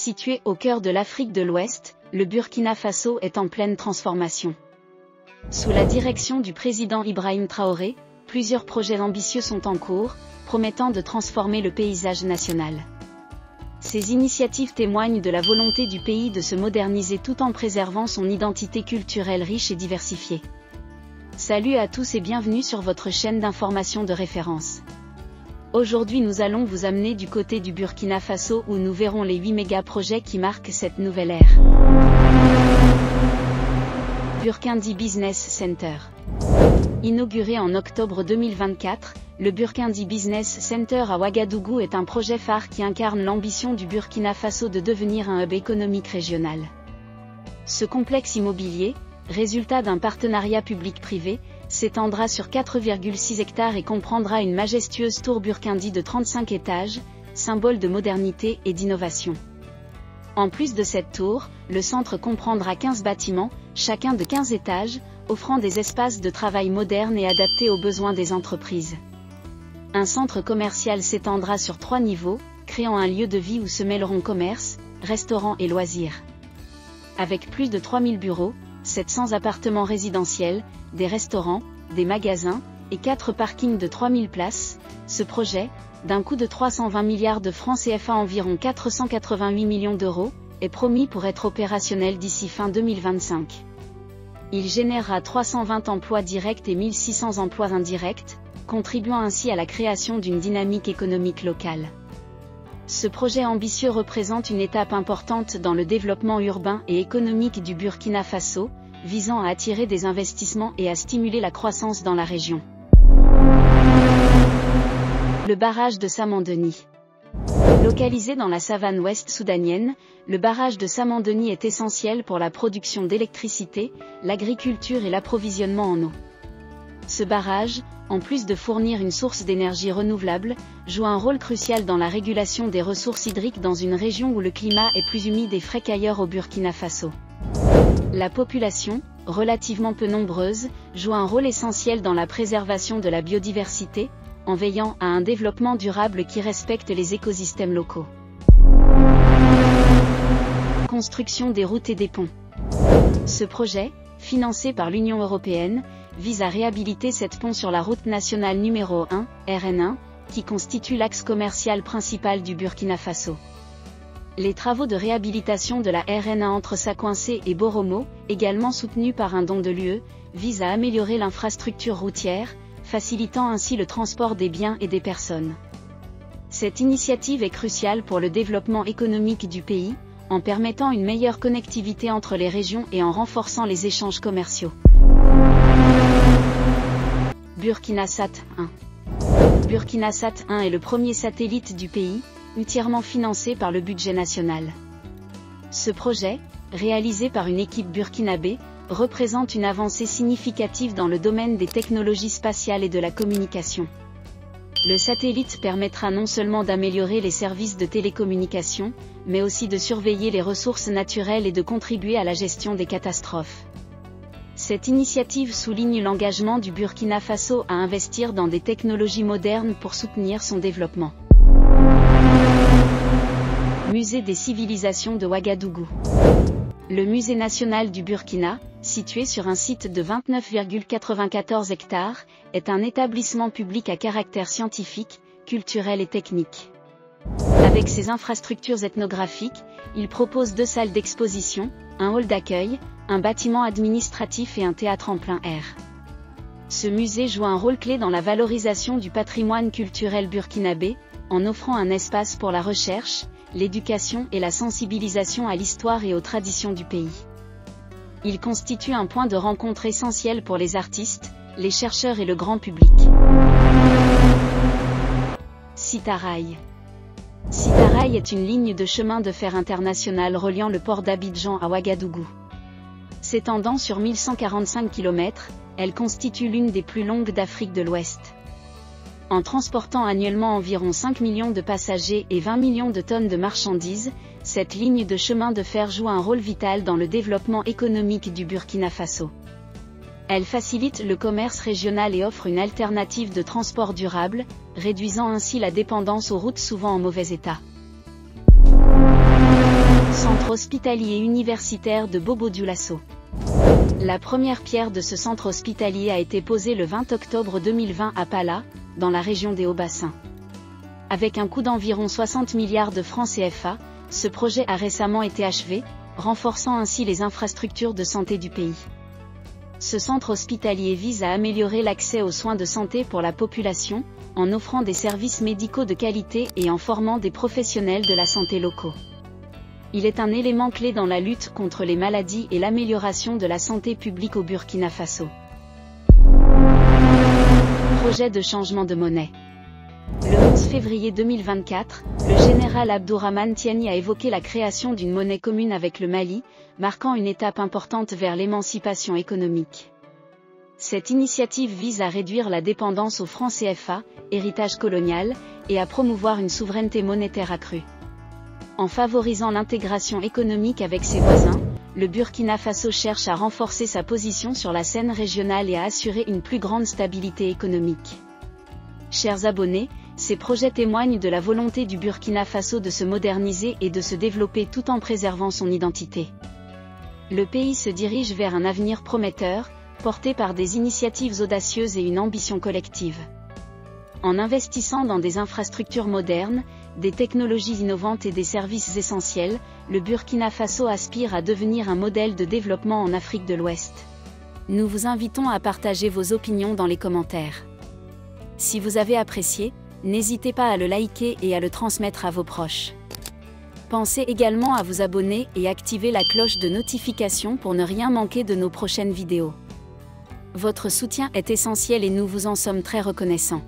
Situé au cœur de l'Afrique de l'Ouest, le Burkina Faso est en pleine transformation. Sous la direction du président Ibrahim Traoré, plusieurs projets ambitieux sont en cours, promettant de transformer le paysage national. Ces initiatives témoignent de la volonté du pays de se moderniser tout en préservant son identité culturelle riche et diversifiée. Salut à tous et bienvenue sur votre chaîne d'information de référence. Aujourd'hui nous allons vous amener du côté du Burkina Faso où nous verrons les 8 méga-projets qui marquent cette nouvelle ère. Burkindi Business Center. Inauguré en octobre 2024, le Burkindi Business Center à Ouagadougou est un projet phare qui incarne l'ambition du Burkina Faso de devenir un hub économique régional. Ce complexe immobilier, résultat d'un partenariat public-privé, s'étendra sur 4,6 hectares et comprendra une majestueuse tour Burkindi de 35 étages, symbole de modernité et d'innovation. En plus de cette tour, le centre comprendra 15 bâtiments, chacun de 15 étages, offrant des espaces de travail modernes et adaptés aux besoins des entreprises. Un centre commercial s'étendra sur 3 niveaux, créant un lieu de vie où se mêleront commerce, restaurants et loisirs. Avec plus de 3000 bureaux, 700 appartements résidentiels, des restaurants, des magasins, et 4 parkings de 3000 places, ce projet, d'un coût de 320 milliards de francs CFA environ 488 millions d'euros, est promis pour être opérationnel d'ici fin 2025. Il générera 320 emplois directs et 1600 emplois indirects, contribuant ainsi à la création d'une dynamique économique locale. Ce projet ambitieux représente une étape importante dans le développement urbain et économique du Burkina Faso, visant à attirer des investissements et à stimuler la croissance dans la région. Le barrage de Samandeni. Localisé dans la savane ouest soudanienne, le barrage de Samandeni est essentiel pour la production d'électricité, l'agriculture et l'approvisionnement en eau. Ce barrage, en plus de fournir une source d'énergie renouvelable, joue un rôle crucial dans la régulation des ressources hydriques dans une région où le climat est plus humide et frais qu'ailleurs au Burkina Faso. La population, relativement peu nombreuse, joue un rôle essentiel dans la préservation de la biodiversité, en veillant à un développement durable qui respecte les écosystèmes locaux. Construction des routes et des ponts. Ce projet, financé par l'Union européenne, vise à réhabiliter cette pont sur la route nationale numéro 1, RN1, qui constitue l'axe commercial principal du Burkina Faso. Les travaux de réhabilitation de la RN1 entre Sacoincé et Boromo, également soutenus par un don de l'UE, visent à améliorer l'infrastructure routière, facilitant ainsi le transport des biens et des personnes. Cette initiative est cruciale pour le développement économique du pays, en permettant une meilleure connectivité entre les régions et en renforçant les échanges commerciaux. Burkinasat 1. Burkinasat 1 est le premier satellite du pays, entièrement financé par le budget national. Ce projet, réalisé par une équipe burkinabé, représente une avancée significative dans le domaine des technologies spatiales et de la communication. Le satellite permettra non seulement d'améliorer les services de télécommunication, mais aussi de surveiller les ressources naturelles et de contribuer à la gestion des catastrophes. Cette initiative souligne l'engagement du Burkina Faso à investir dans des technologies modernes pour soutenir son développement. Musée des civilisations de Ouagadougou. Le Musée national du Burkina, situé sur un site de 29,94 hectares, est un établissement public à caractère scientifique, culturel et technique. Avec ses infrastructures ethnographiques, il propose 2 salles d'exposition, un hall d'accueil, un bâtiment administratif et un théâtre en plein air. Ce musée joue un rôle clé dans la valorisation du patrimoine culturel burkinabé, en offrant un espace pour la recherche, l'éducation et la sensibilisation à l'histoire et aux traditions du pays. Il constitue un point de rencontre essentiel pour les artistes, les chercheurs et le grand public. Sitarail. Sitarail est une ligne de chemin de fer international reliant le port d'Abidjan à Ouagadougou. S'étendant sur 1145 km, elle constitue l'une des plus longues d'Afrique de l'Ouest. En transportant annuellement environ 5 millions de passagers et 20 millions de tonnes de marchandises, cette ligne de chemin de fer joue un rôle vital dans le développement économique du Burkina Faso. Elle facilite le commerce régional et offre une alternative de transport durable, réduisant ainsi la dépendance aux routes souvent en mauvais état. hospitalier universitaire de Bobo-Dioulasso. La première pierre de ce centre hospitalier a été posée le 20 octobre 2020 à Pala, dans la région des Hauts-Bassins. Avec un coût d'environ 60 milliards de francs CFA, ce projet a récemment été achevé, renforçant ainsi les infrastructures de santé du pays. Ce centre hospitalier vise à améliorer l'accès aux soins de santé pour la population, en offrant des services médicaux de qualité et en formant des professionnels de la santé locaux. Il est un élément clé dans la lutte contre les maladies et l'amélioration de la santé publique au Burkina Faso. Projet de changement de monnaie. Le 11 février 2024, le général Abdourahmane Tiani a évoqué la création d'une monnaie commune avec le Mali, marquant une étape importante vers l'émancipation économique. Cette initiative vise à réduire la dépendance au franc CFA, héritage colonial, et à promouvoir une souveraineté monétaire accrue. En favorisant l'intégration économique avec ses voisins, le Burkina Faso cherche à renforcer sa position sur la scène régionale et à assurer une plus grande stabilité économique. Chers abonnés, ces projets témoignent de la volonté du Burkina Faso de se moderniser et de se développer tout en préservant son identité. Le pays se dirige vers un avenir prometteur, porté par des initiatives audacieuses et une ambition collective. En investissant dans des infrastructures modernes, des technologies innovantes et des services essentiels, le Burkina Faso aspire à devenir un modèle de développement en Afrique de l'Ouest. Nous vous invitons à partager vos opinions dans les commentaires. Si vous avez apprécié, n'hésitez pas à le liker et à le transmettre à vos proches. Pensez également à vous abonner et activer la cloche de notification pour ne rien manquer de nos prochaines vidéos. Votre soutien est essentiel et nous vous en sommes très reconnaissants.